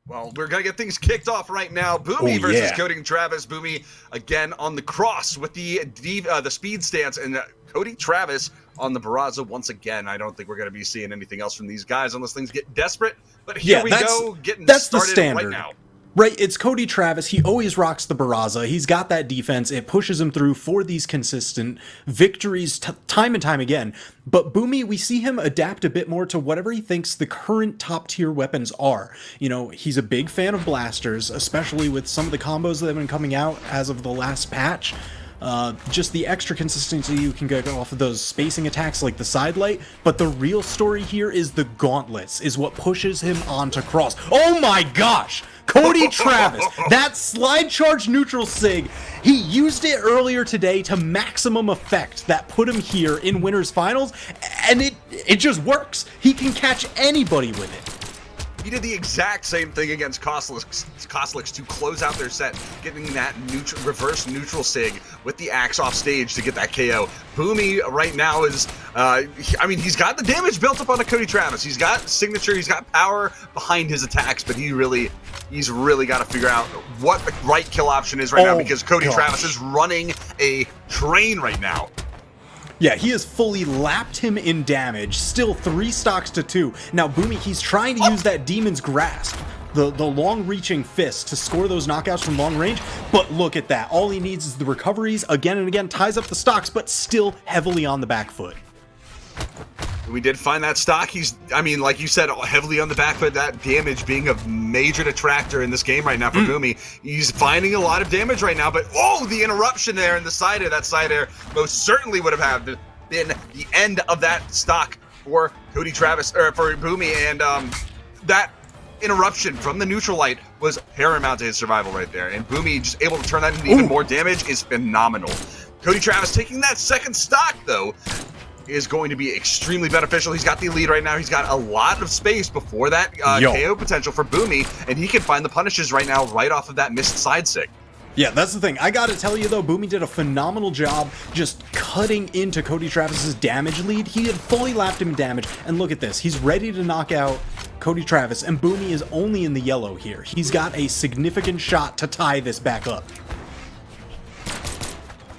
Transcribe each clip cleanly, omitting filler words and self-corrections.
Well, we're going to get things kicked off right now. Boomie versus Cody and Travis. Boomie, again, on the cross with the speed stance, and Cody Travis on the Barraza once again. I don't think we're going to be seeing anything else from these guys unless things get desperate. But here we go, getting started right now. Right, it's Cody Travis. He always rocks the Barraza. He's got that defense. It pushes him through for these consistent victories time and time again. But Boomie, we see him adapt a bit more to whatever he thinks the current top-tier weapons are. You know, he's a big fan of blasters, especially with some of the combos that have been coming out as of the last patch. Just the extra consistency you can get off of those spacing attacks like the side light, but the real story here is the gauntlets, is what pushes him onto cross. Oh my gosh! Cody Travis, that slide charge neutral sig, he used it earlier today to maximum effect that put him here in winners finals, and it just works. He can catch anybody with it. He did the exact same thing against Kostlix to close out their set, getting that reverse neutral sig with the axe off stage to get that KO. Boomie right now is, I mean, he's got the damage built up on the Cody Travis. He's got signature, he's got power behind his attacks, but he's really got to figure out what the right kill option is right now, because Cody Travis is running a train right now. Yeah, he has fully lapped him in damage, still 3 stocks to 2. Now, Boomie, he's trying to use that Demon's Grasp, the long-reaching fist, to score those knockouts from long range, but look at that. All he needs is the recoveries again and again, ties up the stocks, but still heavily on the back foot. We did find that stock. I mean, like you said, heavily on the back foot. That damage being a major detractor in this game right now for Boomie. He's finding a lot of damage right now, but the interruption there in the side air. That side air most certainly would have been the end of that stock for Cody Travis, or for Boomie, and that interruption from the neutral light was paramount to his survival right there. And Boomie just able to turn that into even more damage is phenomenal. Cody Travis taking that second stock, though, is going to be extremely beneficial. He's got the lead right now. He's got a lot of space before that KO potential for Boomie, and he can find the punishes right now right off of that missed side sig. Yeah, that's the thing. I gotta tell you though, Boomie did a phenomenal job just cutting into Cody Travis's damage lead. He had fully lapped him in damage, and look at this. He's ready to knock out Cody Travis, and Boomie is only in the yellow here. He's got a significant shot to tie this back up.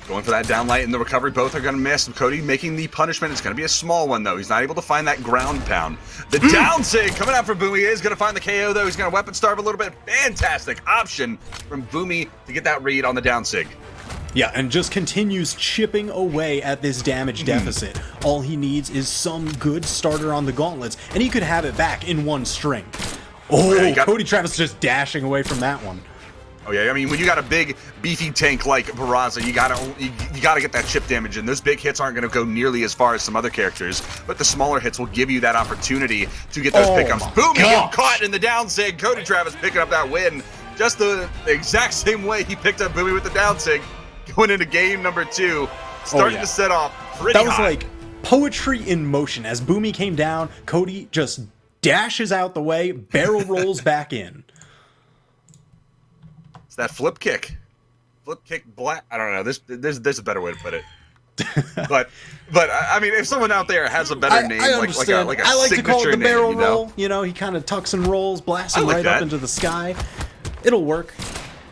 Going for that downlight and the recovery, both are going to miss. Cody making the punishment. It's going to be a small one, though. He's not able to find that ground pound. The down sig coming out from Boomie is going to find the KO, though. He's going to weapon starve a little bit. Fantastic option from Boomie to get that read on the down sig. Yeah, and just continues chipping away at this damage deficit. All he needs is some good starter on the gauntlets, and he could have it back in one string. Cody Travis just dashing away from that one. Oh yeah, I mean, when you got a big, beefy tank like Barraza, you gotta get that chip damage in. Those big hits aren't gonna go nearly as far as some other characters, but the smaller hits will give you that opportunity to get those pickups. Boom! Getting caught in the down sig. Cody Travis picking up that win, just the exact same way he picked up Boomie with the down sig. Going into game number 2, starting to set off pretty hot. That was like poetry in motion. As Boomie came down, Cody just dashes out the way, barrel rolls back in. That flip kick black. I don't know. There's a better way to put it. but I mean, if someone out there has a better name, I understand. like a I like to call it the barrel name, roll. You know, he kind of tucks and rolls, blasting right up into the sky. It'll work.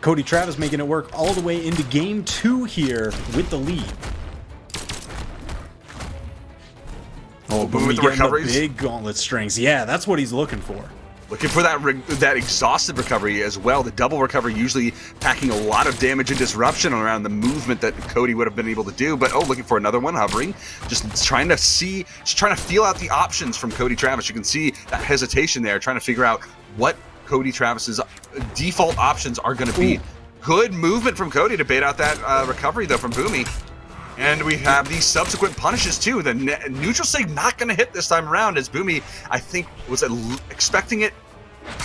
Cody Travis making it work all the way into game 2 here with the lead. Boomie with the recoveries. The big gauntlet strings. Yeah, that's what he's looking for. Looking for that exhausted recovery as well. The double recovery usually packing a lot of damage and disruption around the movement that Cody would have been able to do. But looking for another one hovering. Just trying to feel out the options from Cody Travis. You can see that hesitation there, trying to figure out what Cody Travis's default options are going to be. Good movement from Cody to bait out that recovery though from Boomie. And we have these subsequent punishes too. The neutral sig not going to hit this time around, as Boomie, I think, was expecting it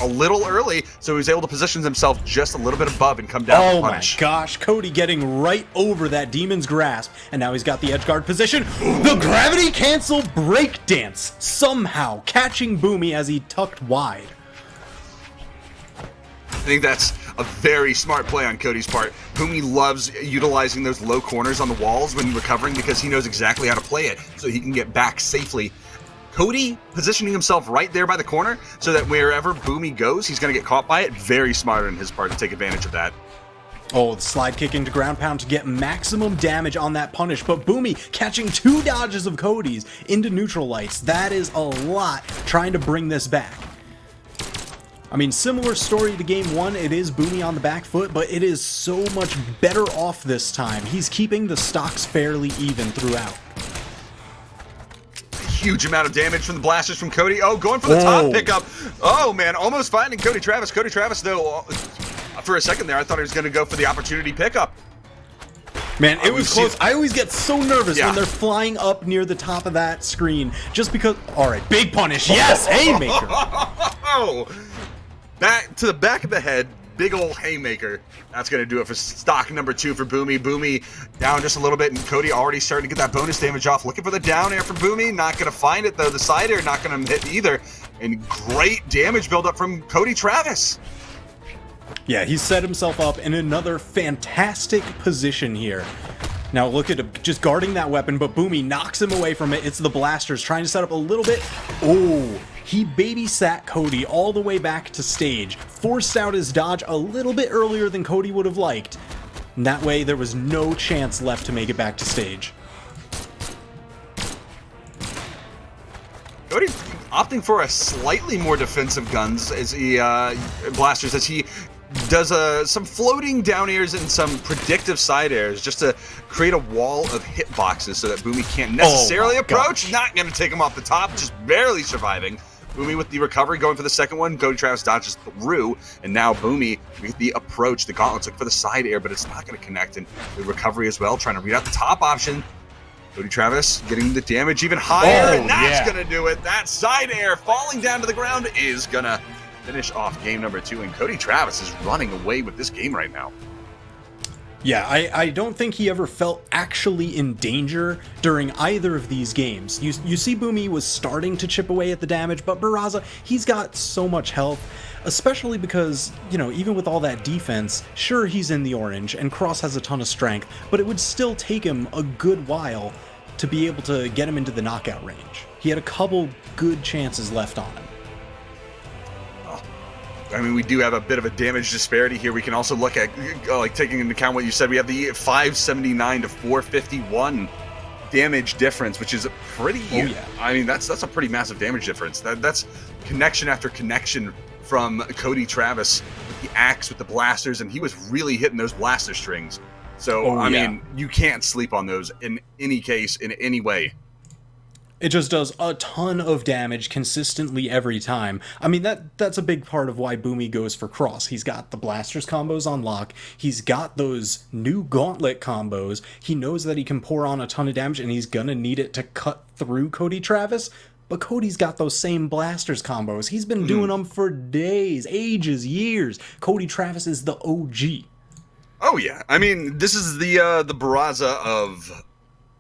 a little early, so he was able to position himself just a little bit above and come down. Oh my gosh, Cody getting right over that Demon's Grasp, and now he's got the edge guard position. The gravity cancel breakdance, somehow catching Boomie as he tucked wide. I think that's a very smart play on Cody's part. Boomie loves utilizing those low corners on the walls when recovering because he knows exactly how to play it, so he can get back safely. Cody positioning himself right there by the corner so that wherever Boomie goes, he's going to get caught by it. Very smart on his part to take advantage of that. Oh, the slide kick into ground pound to get maximum damage on that punish, but Boomie catching 2 dodges of Cody's into neutral lights. That is a lot trying to bring this back. I mean, similar story to game 1, it is Boomie on the back foot, but it is so much better off this time. He's keeping the stocks fairly even throughout. Huge amount of damage from the blasters from Cody. Oh, going for the top pickup. Oh, man, almost finding Cody Travis. Cody Travis, though, for a second there, I thought he was going to go for the opportunity pickup. Man, it was close. I always get so nervous when they're flying up near the top of that screen, just because... All right, big punish. Yes, haymaker. Oh, back to the back of the head. Big old haymaker. That's going to do it for stock number 2 for Boomie. Boomie down just a little bit, and Cody already starting to get that bonus damage off. Looking for the down air from Boomie. Not going to find it, though. The side air not going to hit either. And great damage buildup from Cody Travis. Yeah, he set himself up in another fantastic position here. Now look at him just guarding that weapon, but Boomie knocks him away from it. It's the blasters trying to set up a little bit. Oh, he babysat Cody all the way back to stage, forced out his dodge a little bit earlier than Cody would have liked. And that way there was no chance left to make it back to stage. Cody opting for a slightly more defensive guns as he blasters as he does some floating down airs and some predictive side airs just to create a wall of hitboxes so that Boomie can't necessarily approach. Gosh. Not going to take him off the top, just barely surviving. Boomie with the recovery going for the second one. Cody Travis dodges through, and now Boomie with the approach. The gauntlets look for the side air, but it's not going to connect. And the recovery as well, trying to read out the top option. Cody Travis getting the damage even higher, and that's going to do it. That side air falling down to the ground is going to finish off game number 2, and Cody Travis is running away with this game right now. Yeah, I don't think he ever felt actually in danger during either of these games. You see Boomie was starting to chip away at the damage, but Barraza, he's got so much health, especially because, you know, even with all that defense, sure, he's in the orange, and Cross has a ton of strength, but it would still take him a good while to be able to get him into the knockout range. He had a couple good chances left on him. I mean, we do have a bit of a damage disparity here. We can also look at, like, taking into account what you said, we have the 579 to 451 damage difference, which is pretty, I mean, that's a pretty massive damage difference. That's connection after connection from Cody Travis with the axe, with the blasters, and he was really hitting those blaster strings. So, I mean, you can't sleep on those in any case, in any way. It just does a ton of damage consistently every time. I mean, that's a big part of why Boomie goes for Cross. He's got the blasters combos on lock. He's got those new gauntlet combos. He knows that he can pour on a ton of damage, and he's gonna need it to cut through Cody Travis. But Cody's got those same blasters combos. He's been doing them for days, ages, years. Cody Travis is the OG. Oh yeah, I mean, this is the Barraza of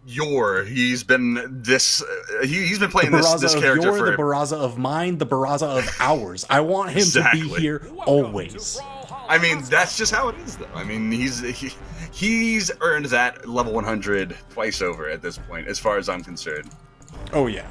yore. He's been this. He's been playing this character for the Barraza of mine, the Barraza of ours. I want him to be here always. I mean, that's just how it is, though. I mean, he's earned that level 100 twice over at this point, as far as I'm concerned. Oh yeah.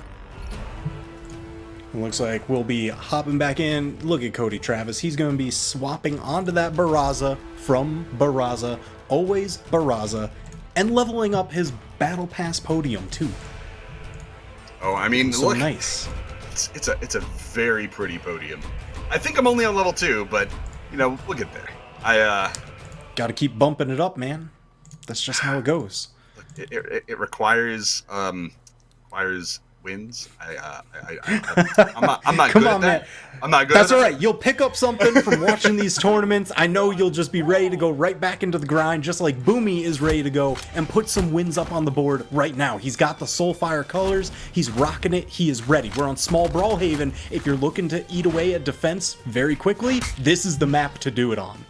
It looks like we'll be hopping back in. Look at Cody Travis. He's going to be swapping onto that Barraza from Barraza, always Barraza, and leveling up his Battle Pass podium too. Oh, I mean, so look, nice. It's a very pretty podium. I think I'm only on level 2, but you know, we'll get there. I got to keep bumping it up, man. That's just how it goes. It requires wins. I'm not Come good on, at that. man. I'm not good That's at all that. right. You'll pick up something from watching these tournaments. I know you'll just be ready to go right back into the grind, just like Boomie is ready to go and put some wins up on the board right now. He's got the Soulfire colors. He's rocking it. He is ready. We're on small Brawlhaven. If you're looking to eat away at defense very quickly, this is the map to do it on.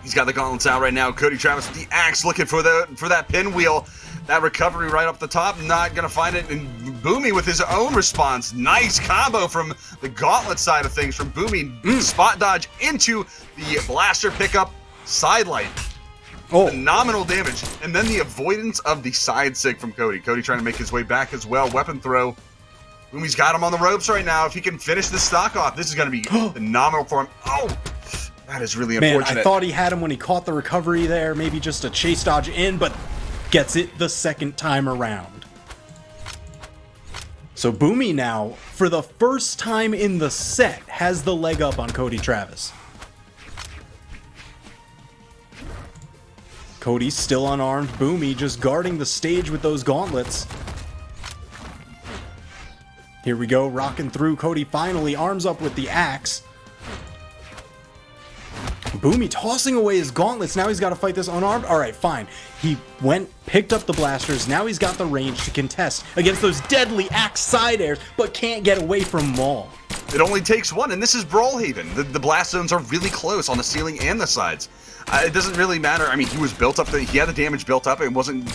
He's got the gauntlets out right now. Cody Travis with the axe looking for that pinwheel. That recovery right up the top, not going to find it. And Boomie with his own response. Nice combo from the gauntlet side of things from Boomie. Spot dodge into the blaster pickup sidelight. Oh. Phenomenal damage. And then the avoidance of the side sig from Cody. Cody trying to make his way back as well. Weapon throw. Boomie's got him on the ropes right now. If he can finish this stock off, this is going to be phenomenal for him. Oh, that is really unfortunate. Man, I thought he had him when he caught the recovery there. Maybe just a chase dodge in, but gets it the second time around. So Boomie now, for the first time in the set, has the leg up on Cody Travis. Cody's still unarmed. Boomie just guarding the stage with those gauntlets. Here we go, rocking through. Cody finally arms up with the axe. Boomie tossing away his gauntlets. Now he's got to fight this unarmed. All right, fine. He went, picked up the blasters. Now he's got the range to contest against those deadly axe side airs, but can't get away from them all. It only takes one, and this is Brawlhalla. The blast zones are really close on the ceiling and the sides. It doesn't really matter. I mean, he was built up. He had the damage built up. It wasn't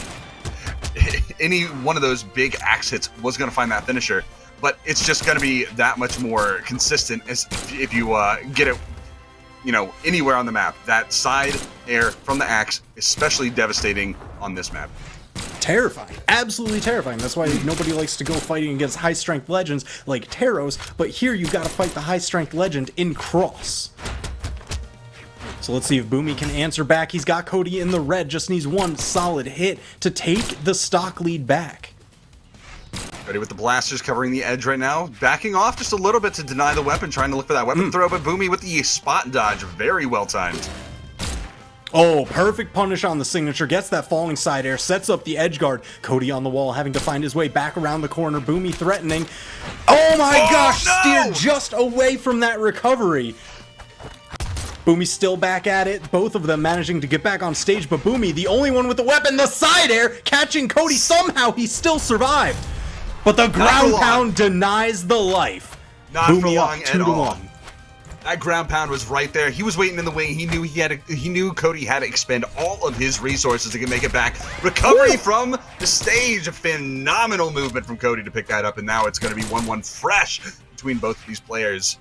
any one of those big axe hits was going to find that finisher. But it's just going to be that much more consistent as if you get it, anywhere on the map. That side air from the axe, especially devastating on this map. Terrifying. Absolutely terrifying. That's why nobody likes to go fighting against high-strength legends like Taros, but here you've got to fight the high-strength legend in Cross. So let's see if Boomie can answer back. He's got Cody in the red, just needs one solid hit to take the stock lead back. Cody with the blasters covering the edge right now, backing off just a little bit to deny the weapon, trying to look for that weapon throw, but Boomie with the spot dodge, very well timed. Oh, perfect punish on the signature, gets that falling side air, sets up the edge guard. Cody on the wall, having to find his way back around the corner. Boomie threatening. Oh my gosh, no! Steered just away from that recovery. Boomie's still back at it, both of them managing to get back on stage, but Boomie, the only one with the weapon, the side air, catching Cody. Somehow he still survived. But the ground pound denies the life. Not Boomie for long up, at 2-1. all. That ground pound was right there. He was waiting in the wing. He knew Cody had to expend all of his resources to make it back. Recovery from the stage. A phenomenal movement from Cody to pick that up, and now it's going to be 1-1 fresh between both of these players.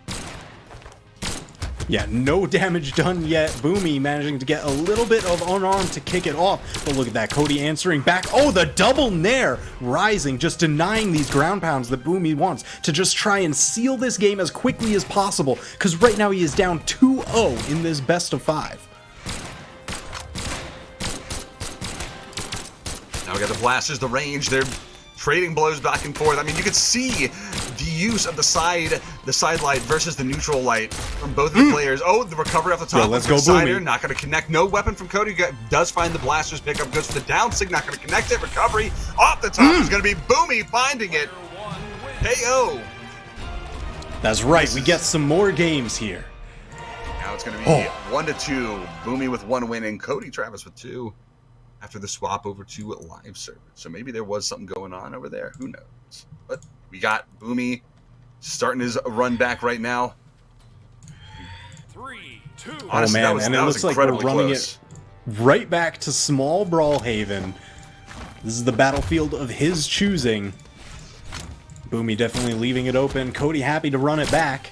Yeah, no damage done yet. Boomie managing to get a little bit of unarmed to kick it off. But look at that, Cody answering back. Oh, the double nair rising, just denying these ground pounds that Boomie wants to just try and seal this game as quickly as possible. Because right now he is down 2-0 in this best of 5. Now we got the blasters, the range. They're trading blows back and forth. I mean, you could see the use of the side light versus the neutral light from both of the players. Oh, the recovery off the top. Yeah, let's go, Boomie. Boomie. Not going to connect. No weapon from Cody. Does find the blasters pickup. Goes for the down sig. Not going to connect it. Recovery off the top is going to be Boomie finding it. KO. That's right. We get some more games here. Now it's going to be 1-2. Boomie with 1 win and Cody Travis with 2. After the swap over to live server. So maybe there was something going on over there. Who knows? But we got Boomie starting his run back right now. 3, 2. Honestly, oh man, and it looks like we're running it right back to small Brawlhalla. This is the battlefield of his choosing. Boomie definitely leaving it open. Cody happy to run it back.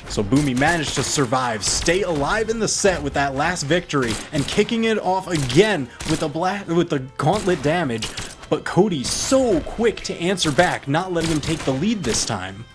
So Boomie managed to survive, stay alive in the set with that last victory, and kicking it off again with the gauntlet damage. But Cody so quick to answer back, not letting him take the lead this time.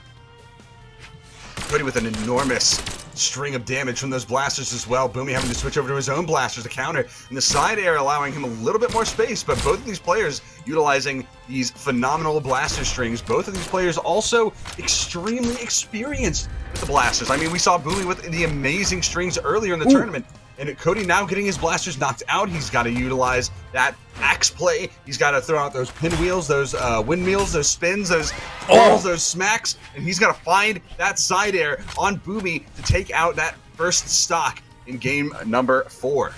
Cody with an enormous string of damage from those blasters as well. Boomie having to switch over to his own blasters to counter, and the side air allowing him a little bit more space, but both of these players utilizing these phenomenal blaster strings. Both of these players also extremely experienced with the blasters. I mean, we saw Boomie with the amazing strings earlier in the tournament, and Cody now getting his blasters knocked out. He's got to utilize that axe play. He's got to throw out those pinwheels, those windmills, those spins, those balls, those smacks, and he's got to find that side air on Boomie to take out that first stock in game number 4.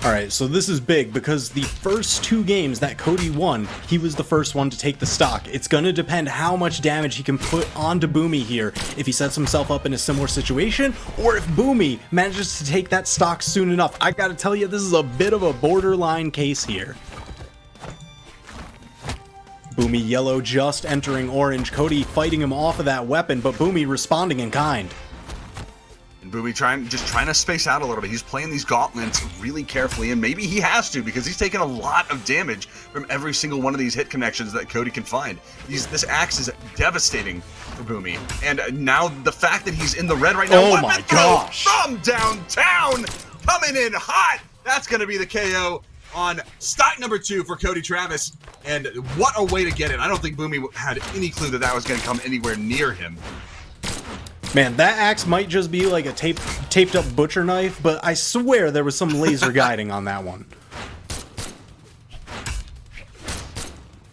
Alright, so this is big because the first 2 games that Cody won, he was the first one to take the stock. It's going to depend how much damage he can put onto Boomie here, if he sets himself up in a similar situation, or if Boomie manages to take that stock soon enough. I gotta tell you, this is a bit of a borderline case here. Boomie yellow just entering orange. Cody fighting him off of that weapon, but Boomie responding in kind. And Boomie trying to space out a little bit. He's playing these gauntlets really carefully, and maybe he has to because he's taking a lot of damage from every single one of these hit connections that Cody can find. This axe is devastating for Boomie, and now the fact that he's in the red right now. Oh my gosh! From downtown, coming in hot. That's going to be the KO on stock number 2 for Cody Travis, and what a way to get it. I don't think Boomie had any clue that that was going to come anywhere near him. Man, that axe might just be like a taped up butcher knife, but I swear there was some laser guiding on that one.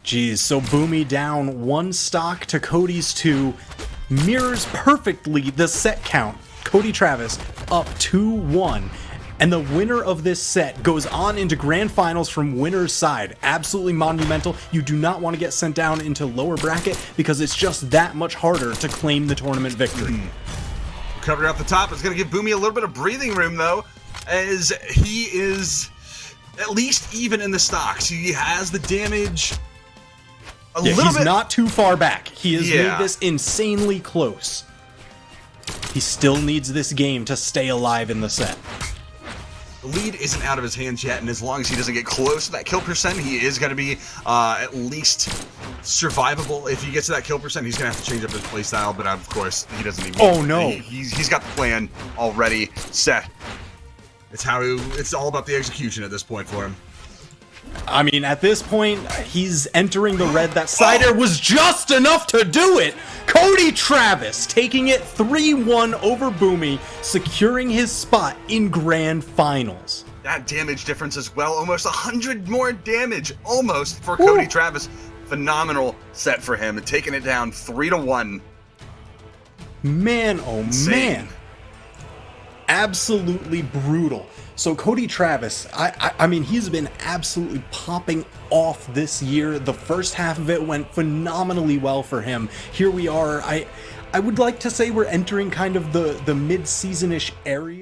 Jeez, so Boomie down 1 stock to Cody's 2, mirrors perfectly the set count. Cody Travis up 2-1. And the winner of this set goes on into grand finals from winner's side. Absolutely monumental. You do not want to get sent down into lower bracket because it's just that much harder to claim the tournament victory. Covering up the top is going to give Boomie a little bit of breathing room, though, as he is at least even in the stocks. He has the damage a little bit. He's not too far back. He has made this insanely close. He still needs this game to stay alive in the set. The lead isn't out of his hands yet, and as long as he doesn't get close to that kill percent, he is going to be at least survivable. If he gets to that kill percent, he's going to have to change up his playstyle, but of course, he doesn't even... Oh, no. He's got the plan already set. It's all about the execution at this point for him. I mean, at this point, he's entering the red. That side air was just enough to do it. Cody Travis taking it 3-1 over Boomie, securing his spot in grand finals. That damage difference as well, almost 100 more damage, almost, for Cody Travis. Phenomenal set for him, taking it down 3-1. Man, oh man. Absolutely brutal. So Cody Travis, I mean, he's been absolutely popping off this year. The first half of it went phenomenally well for him. Here we are. I would like to say we're entering kind of the mid-season-ish area.